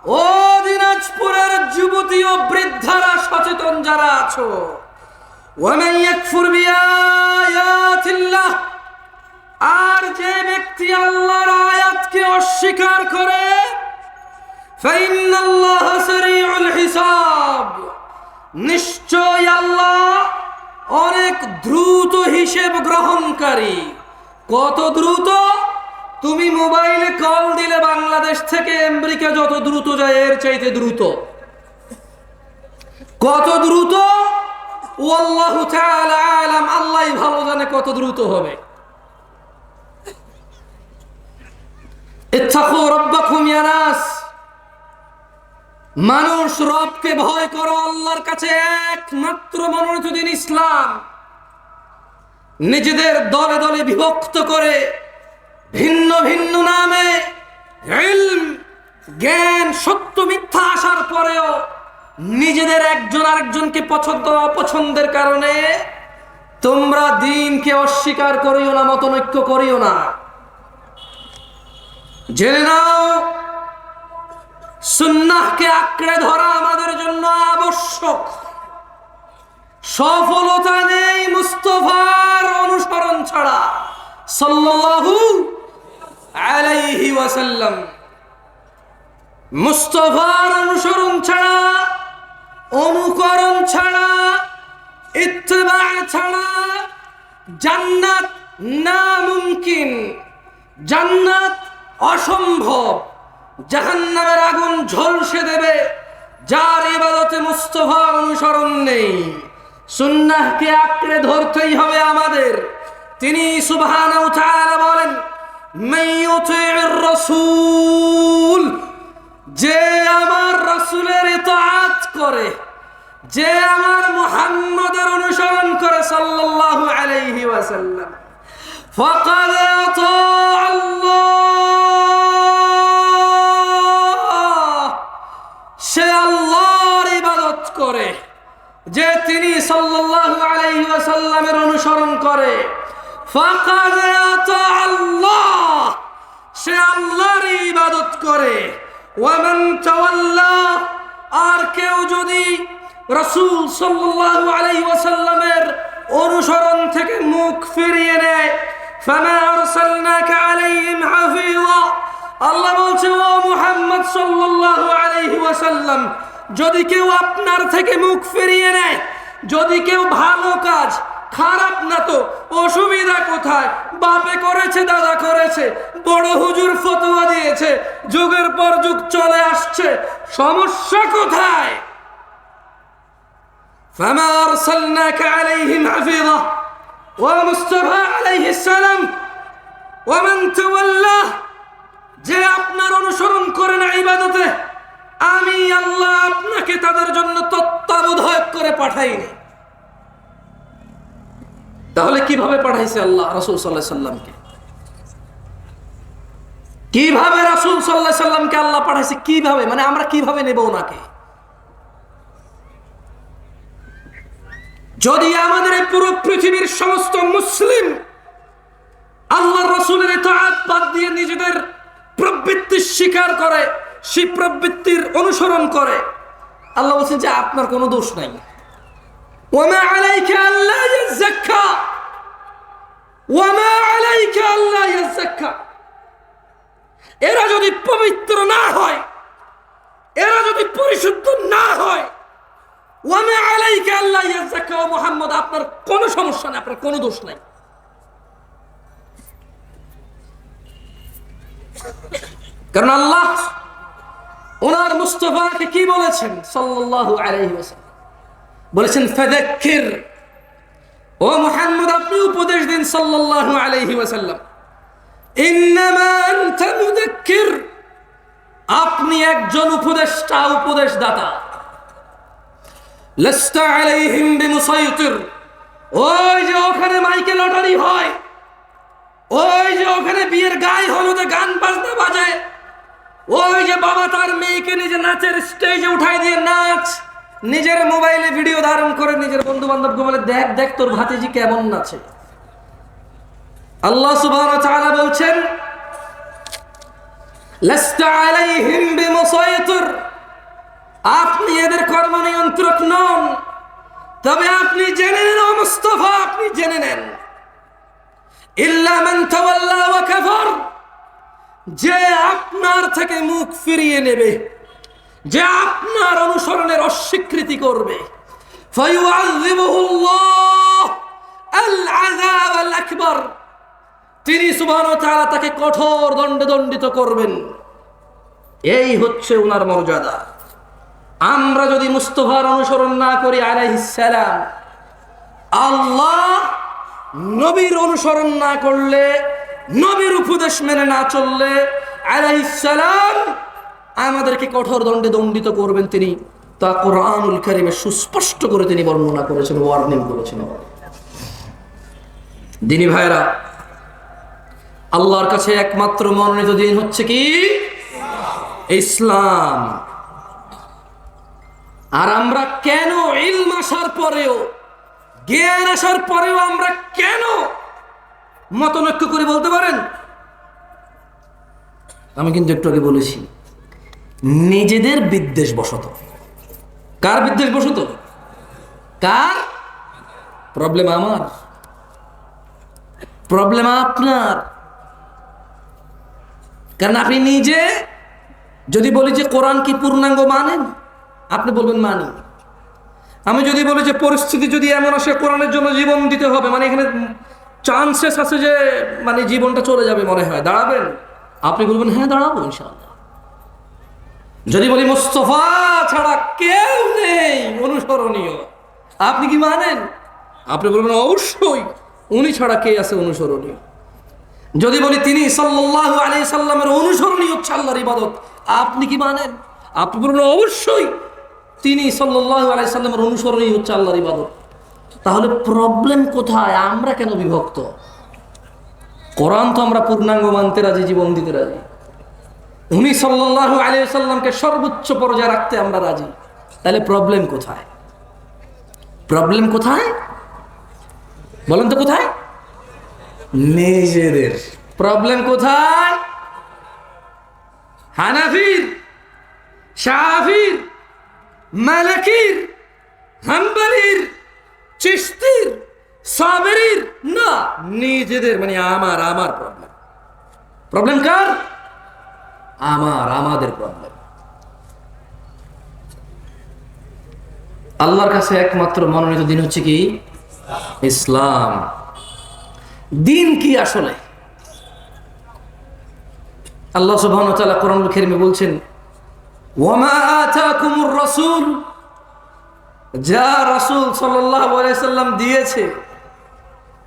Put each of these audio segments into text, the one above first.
ও দিনাজপুরের যুবতী ও বৃদ্ধারা সচেতন যারা আছো, ওয়ামান ইয়াকফুর বিআয়াতিল্লাহ, আর যে ব্যক্তি আল্লাহর আয়াতকে অস্বীকার করে, ফাইন্নাল্লাহা সারিউল হিসাব, নিশ্চয় আল্লাহ অনেক দ্রুত হিসেব গ্রহণকারী। কত দ্রুত? তুমি মোবাইলে কল দিলে বাংলাদেশ থেকে আমেরিকা যত দ্রুত যায় এর চাইতে দ্রুত। কত দ্রুত? ওয়াল্লাহু তাআলা আলাম, আল্লাহই ভালো জানে কত দ্রুত হবে। ইত্তাকু রাব্বাকুম ইয়া নাস, মানুষ রবকে ভয় করো। আল্লাহর কাছে একমাত্র মনোনীত দিন ইসলাম। নিজেদের দলে দলে বিভক্ত করে ভিন্ন ভিন্ন নামে ইলম, জ্ঞান, সত্য মিথ্যা আসার পরেও নিজেদের একজন আরেকজনকে পছন্দ অপছন্দের কারণে তোমরা দ্বীনকে অস্বীকার করিও না, মতনৈক্য করিও না। জেনে নাও, সুন্নাহকে আঁকড়ে ধরা আমাদের জন্য আবশ্যক। সফলতা নেই মুস্তাফার অনুসরণ ছাড়া, সাল্লাল্লাহু আলাইহি ওয়াসাল্লাম। মুস্তাফার অনুসরণ ছাড়া, অনুকরণ ছাড়া, ইত্তেবা ছাড়া জান্নাত নামুমকিন, জান্নাত অসম্ভব। জাহান্নামের আগুন ঝলসে দেবে যার ইবাদতে মুস্তাফার অনুসরণ নেই। সুন্নাহকে আঁকড়ে ধরতেই হবে আমাদের। তিনি সুবহানাহু ওয়া তাআলা বলেন, মান ইউতিউর রাসূল, যে আমার রাসূলের ইতাআত করে, যে আমার মুহাম্মদের অনুসরণ করে সাল্লাল্লাহু আলাইহি ওয়াসাল্লাম, ফাকাদ আতা আল্লাহ, সে আল্লাহর ইবাদত করে। যে তিনি সাল্লাল্লাহু আলাইহি ওয়াসাল্লামের অনুসরণ করে, ফাকাদ আতা আল্লাহ, সে আল্লাহর ইবাদত করে। ওয়ামান তাওয়াল্লা, আর কেউ যদি রাসূল সাল্লাল্লাহু আলাইহি ওয়াসাল্লামের অনুসরণ থেকে মুখ ফিরিয়ে নেয়, ফামা আরসালনাকা আলাইহিম হাফিযা, আল্লাহ বলছে ও মুহাম্মদ সাল্লাল্লাহু আলাইহি ওয়াসাল্লাম, যদি কেউ আপনার থেকে মুখ ফিরিয়ে নেয়, যদি কেউ ভালো কাজ, খারাপ না তো অসুবিধা কোথায়? বাপে করেছে, দাদা করেছে, বড় হুজুর ফতোয়া দিয়েছে, যুগের পর যুগ চলে আসছে, সমস্যা কোথায়? ফামা আরসালনাকা আলাইহিম হাফিযা ওয়া মুস্তাফা আলাইহিস সালাম ওয়া মান তাওয়াল্লা, যে আপনার অনুসরণ করে না ইবাদতে, আমি আল্লাহ আপনাকে তাদের জন্য তত্ত্বাবধায়ক করে পাঠাইনি। তাহলে কিভাবে পাঠাইছে আল্লাহ রাসূল সাল্লাল্লাহু আলাইহি সাল্লামকে? কিভাবে রাসূল সাল্লাল্লাহু আলাইহি সাল্লামকে আল্লাহ পাঠাইছে? কিভাবে, মানে আমরা কিভাবে নেব ওনাকে? যদি আমাদের এই পুরো পৃথিবীর সমস্ত মুসলিম আল্লাহর রাসূলের ইতাআত বাদ দিয়ে নিজেদের প্রবৃত্তি স্বীকার করে, সেই প্রবৃত্তির অনুসরণ করে, আল্লাহ বলছেন যে আপনার কোনো দোষ নাই। ওয়ামা আলাইকা আল্লা ইয়াযাক্কা, ওয়ামা আলাইকা আল্লা ইয়াযাক্কা, এরা যদি পবিত্র না হয়, এরা যদি পরিশুদ্ধ না হয়, ওয়ামা আলাইকা আল্লা ইয়াযাক্কা, ও মুহাম্মদ আপনার কোনো সমস্যা নাই, আপনার কোনো দোষ নাই। কারণ আল্লাহ ওনার মুস্তাফাকে কি বলেছেন সাল্লাল্লাহু আলাইহি ওয়াসাল্লাম? বলেছেন ফাযাক্কির, ও মুহাম্মদ আপনি উপদেশ দিন সাল্লাল্লাহু আলাইহি ওয়াসাল্লাম। ইন্নামা আনতা মুযাক্কির, আপনি একজন উপদেষ্টা, উপদেশদাতা। লাস্তা আলাইহিম বিমুসাইতির, ওই যে ওখানে মাইকে লটারি হয়, ওই যে ওখানে বিয়ের গায়ে হলুদে গান বাজনা বাজায়, ওই যে বাবা তার মেয়েকে নিজে নাচের স্টেজে উঠাই দিয়ে নাচ, নিজের মোবাইলে ভিডিও ধারণ করে নিজের বন্ধু বান্ধবকে বলে দেখ দেখ তোর ভাতিজি কেমন নাচে। আল্লাহ সুবহানাহু ওয়া তাআলা বলছেন লাস্তা আলাইহিম বিমুসাইতির, আপনি এদের কর্ম নিয়ন্ত্রক নন। তবে আপনি জেনে নেন ও মুস্তাফা, আপনি জেনে নেন, ইল্লা মান তাওয়াল্লা ওয়া কাফার, যে আপনার থেকে মুখ ফিরিয়ে নেবে, যে আপনার অনুসরণের অস্বীকৃতি করবে, ফায়ুআযিবুহুল্লাহ আল আযাব আল আকবার, তিনি সুবহানাহু ওয়া তাআলা তাকে কঠোর দণ্ডে দণ্ডিত করবেন। এই হচ্ছে ওনার মর্যাদা। আমরা যদি মুস্তাফার অনুসরণ না করি আলাইহিস সালাম, আল্লাহ নবীর অনুসরণ না করলে, নবীর উপদেশ মেনে না চললে আলাইহিস সালাম আমাদেরকে কঠোর দণ্ডে দণ্ডিত করবেন। তিনি তা কোরআনুল কারীমে সুস্পষ্ট করে তিনি বর্ণনা করেছেন, ওয়ার্নিং করেছেন। দিনী ভাইরা, আল্লাহর কাছে একমাত্র মনোনীত দিন হচ্ছে কি? ইসলাম। আর আমরা কেন ইলম আসার পরেও, জ্ঞান আসার পরেও আমরা কেন মতনৈক্য করে বলতে পারেন? আমি কিন্তু একটু আগে বলেছি, নিজেদের বিদ্বেষ বশত। কার বিদ্বেষ বশত? কার? প্রবলেম আমার, প্রবলেম আপনার। কারণ আপনি নিজে যদি বলি যে কোরআন কি পূর্ণাঙ্গ মানেন, আপনি বলবেন মানি। আমি যদি বলি যে পরিস্থিতি যদি এমন আসে কোরআনের জন্য জীবন দিতে হবে, মানে এখানে চান্সেস আছে যে মানে জীবনটা চলে যাবে, মনে হয় দাঁড়াবেন, আপনি বলবেন হ্যাঁ দাঁড়াবো ইনশাআল্লাহ। যদি বলি মুস্তাফা ছাড়া কেউ নেই অনুসরণীয়, আপনি কি মানেন? আপনি বলবেন অবশ্যই, উনি ছাড়া কে আছে অনুসরণীয়। যদি বলি তিনি সাল্লাল্লাহু আলাইহি সাল্লামের অনুসরণই হচ্ছে আল্লাহর ইবাদত, আপনি কি মানেন? আপনি বলবেন অবশ্যই, তিনি সাল্লাল্লাহু আলাইহি সাল্লামের অনুসরণই হচ্ছে আল্লাহর ইবাদত। তাহলে প্রবলেম কোথায়? আমরা কেন বিভক্ত? কোরআন তো আমরা পূর্ণাঙ্গ মানতে রাজি, জীবন দিতে রাজি। উনি সাল্লাল্লাহু আলাইহি সাল্লামকে সর্বোচ্চ পর্যায়ে রাখতে আমরা রাজি। তাহলে প্রবলেম কোথায়? প্রবলেম কোথায় বলেন তো? কোথায়? নিজেদের। প্রবলেম কোথায়? হানাফির, শাফির, মালিকির, হাম্বলির, চিশতির, সাবেরির না, নিজেদের। মানে আমার প্রবলেম। প্রবলেম কার? আমাদের প্রবলেম। আল্লাহর কাছে একমাত্র মনোনীত দিন হচ্ছে কি? ইসলাম। দিন কি আসলে? আল্লাহ সুবহানাহু ওয়া তাআলা কোরআনুল কারীমে বলছেন, ওয়ামা আতাকুমুর রাসূল, যা রাসূল সাল্লাল্লাহু আলাইহি সাল্লাম দিয়েছে,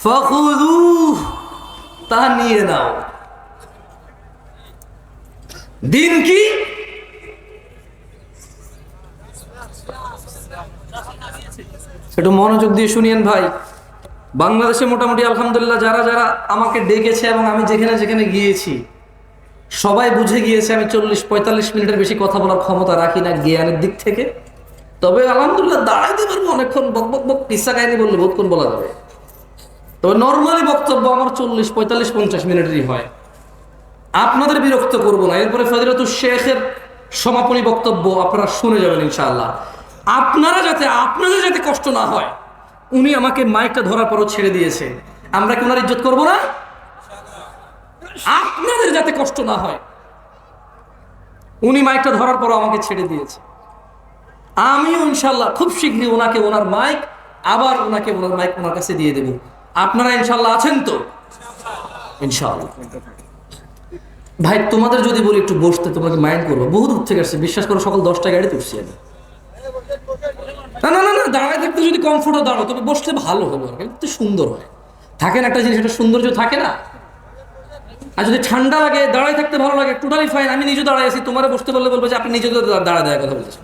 ফাখুযুহু, তা নিয়ে নাও। দিন কি? একটু মনোযোগ দিয়ে শুনিয়েন ভাই। বাংলাদেশে মোটামুটি আলহামদুলিল্লাহ যারা যারা আমাকে ডেকেছে এবং আমি যেখানে যেখানে গিয়েছি সবাই বুঝে গিয়েছে আমি 40-45 মিনিটের বেশি কথা বলার ক্ষমতা রাখি না জ্ঞানের দিক থেকে। তবে আলহামদুলিল্লাহ দাঁড়াইতে পারবো অনেকক্ষণ, বক বক বক কিসা কাহিনী বললে বহুতক্ষণ বলা যাবে। তবে নর্মালি বক্তব্য আমার 40-45-50 মিনিটেরই হয়। আপনাদের বিরক্ত করবো না। এরপরে ফজিলাতুল শেখের সমাপনী বক্তব্য আপনারা শুনে যাবেন ইনশাআল্লাহ। আপনাদের যাতে কষ্ট না হয়, উনি আমাকে মাইকটা ধরার পরও ছেড়ে দিয়েছে, আমরা কি ওনার ইজ্জত করবো না? আপনাদের যাতে কষ্ট না হয়, উনি মাইকটা ধরার পরও আমাকে ছেড়ে দিয়েছে। আমিও ইনশাআল্লাহ খুব শীঘ্রই ওনাকে ওনার মাইক ওনার কাছে দিয়ে দেব। আপনারা ইনশাআল্লাহ আছেন তো? ইনশাআল্লাহ। ভাই তোমাদের যদি বলি একটু বসতে, তোমাকে মাইন্ড করবো, বহু দূর থেকে আসছে, বিশ্বাস করো সকাল 10টা গাড়িতে উঠছি আমি। না দাঁড়ায় থাকতে যদি কমফোর্টও দাঁড়াও, তবে বসলে ভালো হবে, একটু সুন্দর হয়। থাকে না একটা জিনিস, একটা সৌন্দর্য থাকে না। আর যদি ঠান্ডা লাগে দাঁড়ায় থাকতে ভালো লাগে, টোটালি ফাইন। আমি নিজে দাঁড়ায় আছি, তোমার বসতে বললে বলবো যে আপনি নিজে দাঁড়ায় দেওয়ার কথা বলতেছেন,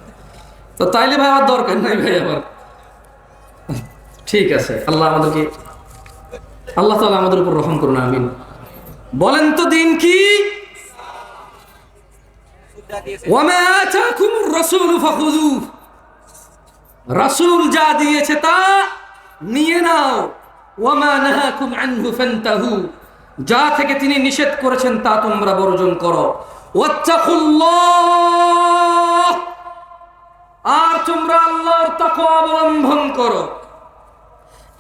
তো তাইলে ভাই আমার দরকার নাই ভাই আমার। ঠিক আছে, আল্লাহ তাআলা আমাদের উপর রহম করুন, আমিন। বলেন তো দিন কি? ওয়ামা আতাকুমুর রাসূলু ফাখুযুহু, রাসূল যা দিয়েছে তা নিয়ে নাও। ওয়ামা নাহাকুম আনহু ফান্তাহু, যা থেকে তিনি নিষেধ করেছেন তা তোমরা বর্জন করো। ওয়াত্তাকুল্লাহ, আর তোমরা আল্লাহর তাকওয়া অবলম্বন করো।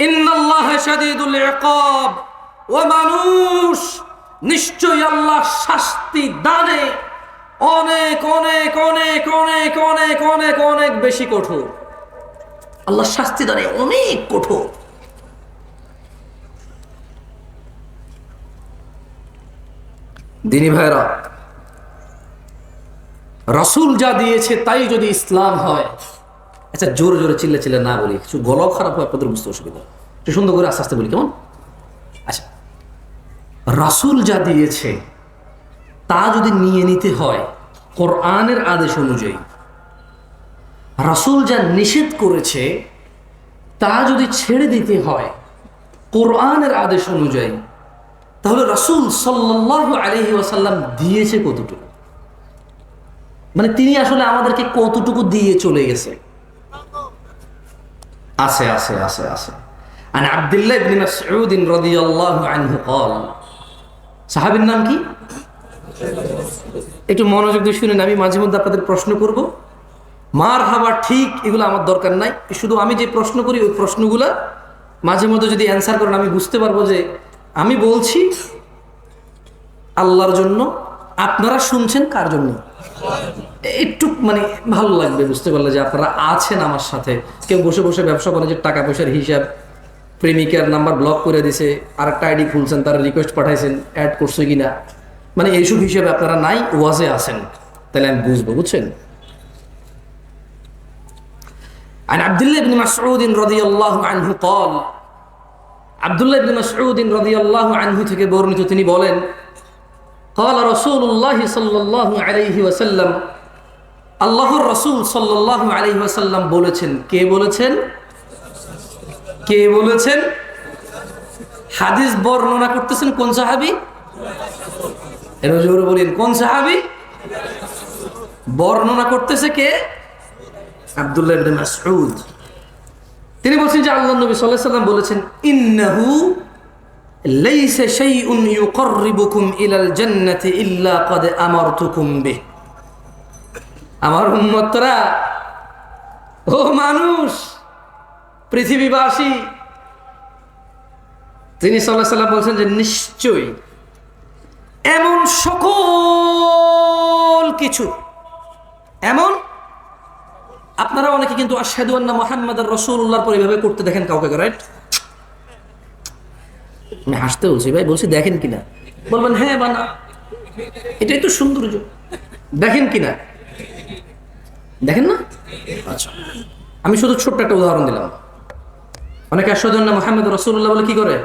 ইন্নাল্লাহা শাদীদুল ইকাব, ও মানুষ নিশ্চয়ই আল্লাহ শাস্তি দানে অনেক অনেক অনেক অনেক অনেক অনেক অনেক বেশি কঠোর। আল্লাহ শাস্তি দানে অনেক কঠোর। দিনী ভাইরা, রাসূল যা দিয়েছে তাই যদি ইসলাম হয়, আচ্ছা জোরে জোরে চিল্লে চিল্লে না বলি, কিছু গলাও খারাপ হয়, আপনাদের বুঝতে অসুবিধা, একটু সুন্দর করে আস্তে আস্তে বলি, কেমন? আচ্ছা, রাসূল যা দিয়েছে তা যদি নিয়ে নিতে হয় কোরআনের আদেশ অনুযায়ী, রাসূল যা নিষেধ করেছে তা যদি ছেড়ে দিতে হয় কোরআনের আদেশ অনুযায়ী, তাহলে রাসূল সাল্লাল্লাহু আলাইহি ওয়াসাল্লাম দিয়েছে কতটুকু? মানে তিনি আসলে আমাদেরকে কতটুকু দিয়ে চলে গেছে? আছে আছে আছে আছে। আন আব্দুল্লাহ ইবনে মাসউদ রাদিয়াল্লাহু আনহু قال, সাহাবীর নাম কি? একটু মনোযোগ দিয়ে শুনেন, আমি মাঝে মধ্যে আপনাদের প্রশ্ন করব, মারহাবা ঠিক এগুলো আমার দরকার নাই, শুধু আমি যে প্রশ্ন করি ওই প্রশ্নগুলো মাঝে মধ্যে যদি অ্যান্সার করেন আমি বুঝতে পারবো যে আমি বলছি আল্লাহর জন্য, আপনারা শুনছেন কার জন্য। একটু মানে ভালো লাগবে বুঝতে পারলে যে আপনারা আছেন আমার সাথে। কেউ বসে বসে ব্যবসা বাণিজ্যের টাকা পয়সার হিসাব, প্রেমিকার নাম্বার ব্লক করে দিছে, আরেকটা আইডি খুলছেন, তারা রিকোয়েস্ট পাঠাইছেন, অ্যাড করছে কিনা, মানে এইসব হিসেবে আপনারা নাই, ওয়াজে আছেন, তাহলে আমি বুঝবো, বুঝছেন। عن عبد الله بن مسعود رضي الله عنه قال, আব্দুল্লাহ ইবনে মাসউদ রাদিয়াল্লাহু আনহু থেকে বর্ণিত, তিনি বলেন, قال رسول الله صلى الله عليه وسلم, আল্লাহর রাসূল সাল্লাল্লাহু আলাইহি ওয়াসাল্লাম বলেছেন। কে বলেছেন? কে বলেছেন? হাদিস বর্ণনা করতেছেন কোন সাহাবী? এর জোরে বলেন, কোন সাহাবী? বর্ণনা করতেছে কে? আব্দুল্লাহ ইবনে মাসউদ। তিনি বলছেন যে আল্লাহর নবী সাল্লাল্লাহু আলাইহি ওয়াসাল্লাম বলেছেন, ইন্নাহু লাইসা শাইউন ইউকাররিবুকুম ইলাল জান্নাতি ইল্লা ক্বাদ আমারতুকুম বিহি। আমার উম্মতরা, ও মানুষ, পৃথিবীবাসী, তিনি সাল্লাল্লাহু আলাইহি ওয়াসাল্লাম বলছেন যে নিশ্চয়ই এমন সকল কিছু, এমন, আপনারা অনেকে কিন্তু আশহাদু আন্না মুহাম্মাদার রাসূলুল্লাহর পর এইভাবে করতে দেখেন কাউকে, রাইট? আমি হাসতে বলছি ভাই, বলছি দেখেন কিনা, বলবেন হ্যাঁ বা না, এটাই তো সৌন্দর্য, দেখেন কিনা, দেখেন না? আচ্ছা, আমি শুধু ছোট্ট একটা উদাহরণ দিলাম। অনেকে আশহাদু আন্না মুহাম্মাদার রাসূলুল্লাহ বলে কি করে?